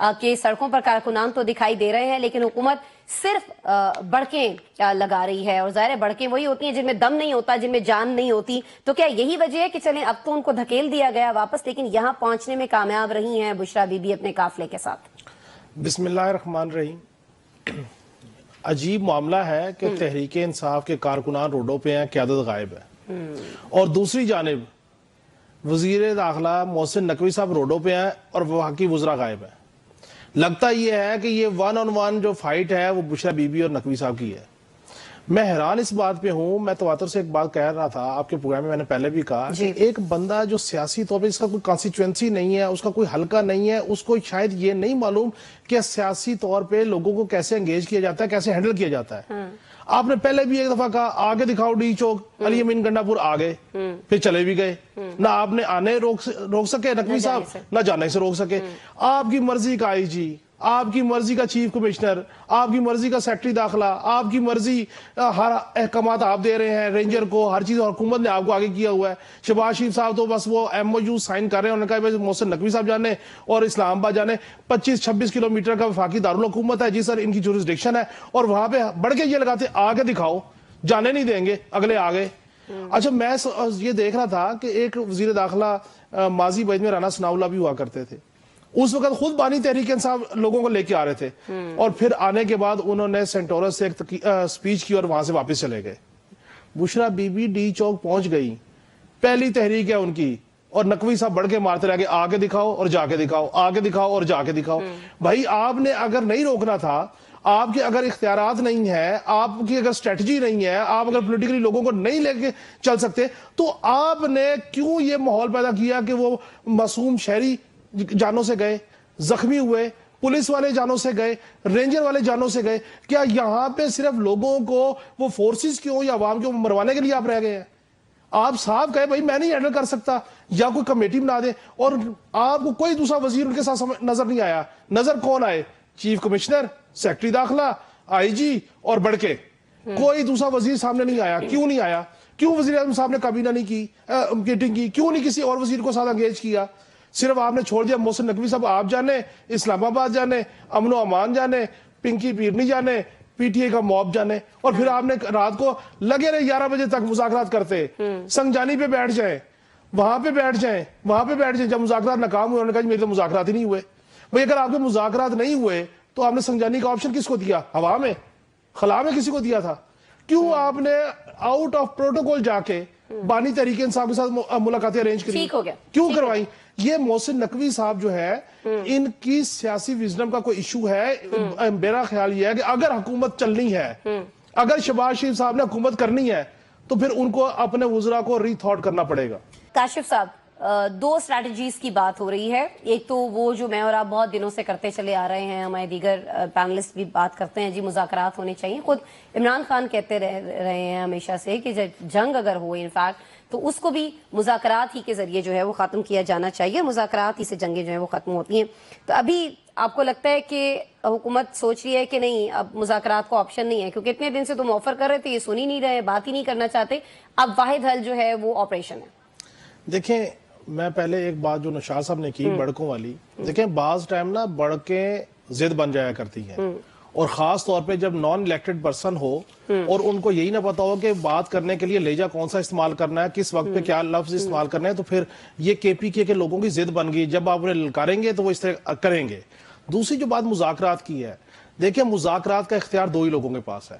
کہ سڑکوں پر کارکنان تو دکھائی دے رہے ہیں لیکن حکومت صرف بڑکیں لگا رہی ہے، اور ظاہر ہے بڑکیں وہی ہوتی ہیں جن میں دم نہیں ہوتا، جن میں جان نہیں ہوتی. تو کیا یہی وجہ ہے کہ چلیں اب تو ان کو دھکیل دیا گیا واپس، لیکن یہاں پہنچنے میں کامیاب رہی ہیں بشرا بی بی اپنے قافلے کے ساتھ؟ بسم اللہ الرحمن الرحیم. عجیب معاملہ ہے کہ تحریک انصاف کے کارکنان روڈوں پہ ہیں، قیادت غائب ہے، اور دوسری جانب وزیر داخلہ محسن نقوی صاحب روڈوں پہ ہیں اور وہاں کی وزراء غائب ہیں. لگتا یہ ہے کہ یہ ون آن ون جو فائٹ ہے وہ بشرا بی بی اور نقوی صاحب کی ہے. میں حیران اس بات پہ ہوں. میں تواتر سے ایک بات کہہ رہا تھا آپ کے پروگرام میں نے پہلے بھی کہا کہ ایک بندہ جو سیاسی طور پہ اس کا کوئی کانسٹیچوئنسی نہیں ہے، اس کا کوئی حلقہ نہیں ہے، اس کو شاید یہ نہیں معلوم کہ سیاسی طور پہ لوگوں کو کیسے انگیج کیا جاتا ہے، کیسے ہینڈل کیا جاتا ہے. آپ نے پہلے بھی ایک دفعہ کہا آگے دکھاؤ ڈی چوک، علی امین گنڈا پور آگے، پھر چلے بھی گئے. نہ آپ نے آنے روک سکے نقوی صاحب، نہ جانے سے روک سکے. آپ کی مرضی کا آئی جی، آپ کی مرضی کا چیف کمشنر، آپ کی مرضی کا سیکٹری داخلہ، آپ کی مرضی، ہر احکامات آپ دے رہے ہیں رینجر کو، ہر چیز حکومت نے آپ کو آگے کیا ہوا ہے. شہباز شریف صاحب تو بس وہ ایم او یو سائن کر رہے ہیں. انہوں نے کہا محسن نقوی صاحب جانے اور اسلام آباد جانے. 25-26 کلومیٹر کا وفاقی دارالحکومت ہے جی سر، ان کی جورسڈکشن ہے، اور وہاں پہ بڑھ کے یہ لگاتے آگے دکھاؤ، جانے نہیں دیں گے، اگلے آگے. اچھا میں یہ دیکھ رہا تھا کہ ایک وزیر داخلہ ماضی بعد میں رانا ثناء اللہ بھی ہوا کرتے تھے. اس وقت خود بانی تحریک انصاف لوگوں کو لے کے آ رہے تھے، اور پھر آنے کے بعد انہوں نے سینٹورس سے ایک سپیچ کی اور وہاں سے واپس چلے گئے. بشرا بی بی ڈی چوک پہنچ گئی، پہلی تحریک ہے ان کی، اور نقوی صاحب بڑھ کے مارتے رہ گئے آگے دکھاؤ اور جا کے دکھاؤ، آگے دکھاؤ اور جا کے دکھاؤ. بھائی آپ نے اگر نہیں روکنا تھا، آپ کے اگر اختیارات نہیں ہیں، آپ کی اگر اسٹریٹجی نہیں ہے، آپ اگر پولیٹیکلی لوگوں کو نہیں لے کے چل سکتے، تو آپ نے کیوں یہ ماحول پیدا کیا کہ وہ معصوم شہری جانوں سے گئے، زخمی ہوئے، پولیس والے جانوں سے گئے، رینجر والے جانوں سے گئے؟ کیا یہاں پہ صرف لوگوں کو وہ فورسز کیوں یا عوام کو مروانے کے لیے آپ رہ گئے ہیں؟ آپ صاحب کہے بھائی میں نہیں ہینڈل کر سکتا، یا کوئی کمیٹی بنا دے. اور آپ کو کوئی دوسرا وزیر ان کے ساتھ نظر نہیں آیا. نظر کون آئے؟ چیف کمشنر، سیکٹری داخلہ، آئی جی اور بڑھ کے. کوئی دوسرا وزیر سامنے نہیں آیا. کیوں نہیں آیا؟ کیوں وزیر اعظم صاحب نے کابینہ نہیں کی میٹنگ کی؟ کیوں نہیں کسی اور وزیر کو ساتھ انگیج کیا؟ صرف آپ نے چھوڑ دیا محسن نقوی صاحب آپ جانے، اسلام آباد جانے، امن و امان جانے، پنکی پیرنی جانے، پی ٹی اے کا موب جانے. اور پھر آپ نے رات کو لگے رہے 11 بجے تک مذاکرات کرتے. سنگجانی پہ بیٹھ جائیں، وہاں پہ بیٹھ جائیں، وہاں پہ بیٹھ جائیں. جب مذاکرات ناکام ہوئے انہوں نے کہا میرے تو مذاکرات ہی نہیں ہوئے. بھئی اگر آپ کے مذاکرات نہیں ہوئے تو آپ نے سنگجانی کا آپشن کس کو دیا؟ ہوا میں، خلا میں کسی کو دیا تھا؟ کیوں آپ نے آؤٹ آف پروٹوکول جا کے بانی تحریک انصاف کے ساتھ ملاقاتیں ارینج کری؟ کیوں کروائی؟ یہ محسن نقوی صاحب جو ہے، ان کی سیاسی وزڈم کا کوئی ایشو ہے. میرا خیال یہ ہے کہ اگر حکومت چلنی ہے، اگر شہباز شریف صاحب نے حکومت کرنی ہے، تو پھر ان کو اپنے وزراء کو ری تھاٹ کرنا پڑے گا. کاشف صاحب، 2 اسٹریٹجیز کی بات ہو رہی ہے. ایک تو وہ جو میں اور آپ بہت دنوں سے کرتے چلے آ رہے ہیں، ہمارے دیگر پینلسٹ بھی بات کرتے ہیں، جی مذاکرات ہونے چاہیے. خود عمران خان کہتے رہے ہیں ہمیشہ سے کہ جنگ اگر ہو انفیکٹ تو اس کو بھی مذاکرات ہی کے ذریعے جو ہے وہ ختم کیا جانا چاہیے، مذاکرات ہی سے جنگیں جو ہیں وہ ختم ہوتی ہیں. تو ابھی آپ کو لگتا ہے کہ حکومت سوچ رہی ہے کہ نہیں اب مذاکرات کو آپشن نہیں ہے، کیونکہ اتنے دن سے تم آفر کر رہے تھے، یہ سن ہی نہیں رہے، بات ہی نہیں کرنا چاہتے، اب واحد حل جو ہے وہ آپریشن ہے؟ دیکھیں میں پہلے ایک بات جو نشاط صاحب نے کی بڑکوں والی، دیکھیں بعض ٹائم نا بڑکیں ضد بن جایا کرتی ہیں، اور خاص طور پہ جب نان الیکٹڈ پرسن ہو اور ان کو یہی نہ پتا ہو کہ بات کرنے کے لیے لہجہ کون سا استعمال کرنا ہے، کس وقت پہ کیا لفظ استعمال کرنا ہے، تو پھر یہ کے پی کے لوگوں کی ضد بن گئی. جب آپ انہیں للکاریں گے تو وہ اس طرح کریں گے. دوسری جو بات مذاکرات کی ہے، دیکھیں مذاکرات کا اختیار 2 ہی لوگوں کے پاس ہے.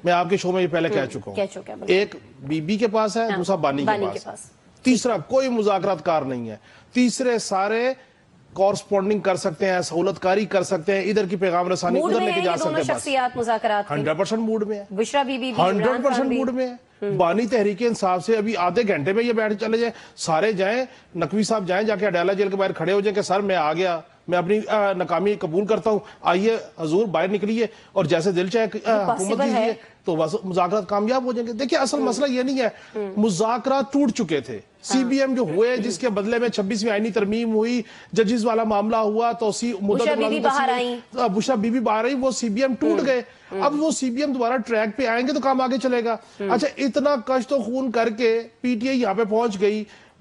میں آپ کے شو میں یہ پہلے کہہ چکا ہوں، ایک بی بی کے پاس ہے، دوسرا بانی کے پاس. تیسرا کوئی مذاکرات کار نہیں ہے. تیسرے سارے کورسپونڈنگ کر سکتے ہیں، سہولت کاری کر سکتے ہیں، ادھر کی پیغام رسانی ادھر لے کے جا سکتے ہیں. شخصیات مذاکرات 100% موڈ میں ہے، بشرا بی بی 100% موڈ میں ہے. بانی تحریک انصاف سے ابھی آدھے گھنٹے میں یہ بیٹھ چلے جائیں، سارے جائیں، نقوی صاحب جائیں، جا کے اڈیالہ جیل کے باہر کھڑے ہو جائیں کہ سر میں آ گیا، میں اپنی ناکامی قبول کرتا ہوں، آئیے حضور باہر نکلیے اور جیسے دل چاہے حکومت کیجیے، تو مذاکرات کامیاب ہو جائیں گے. دیکھیں اصل مسئلہ یہ نہیں ہے، مذاکرات ٹوٹ چکے تھے. سی بی ایم جو ہوئے جس کے بدلے میں 26ویں آئینی ترمیم ہوئی، ججز والا معاملہ ہوا، توسیع بشرا بی بی باہر آئی، وہ سی بی ایم ٹوٹ گئے. اب وہ سی بی ایم دوبارہ ٹریک پہ آئیں گے تو کام آگے چلے گا. اچھا اتنا کشت و خون کر کے پی ٹی آئی یہاں پہ پہنچ گئی،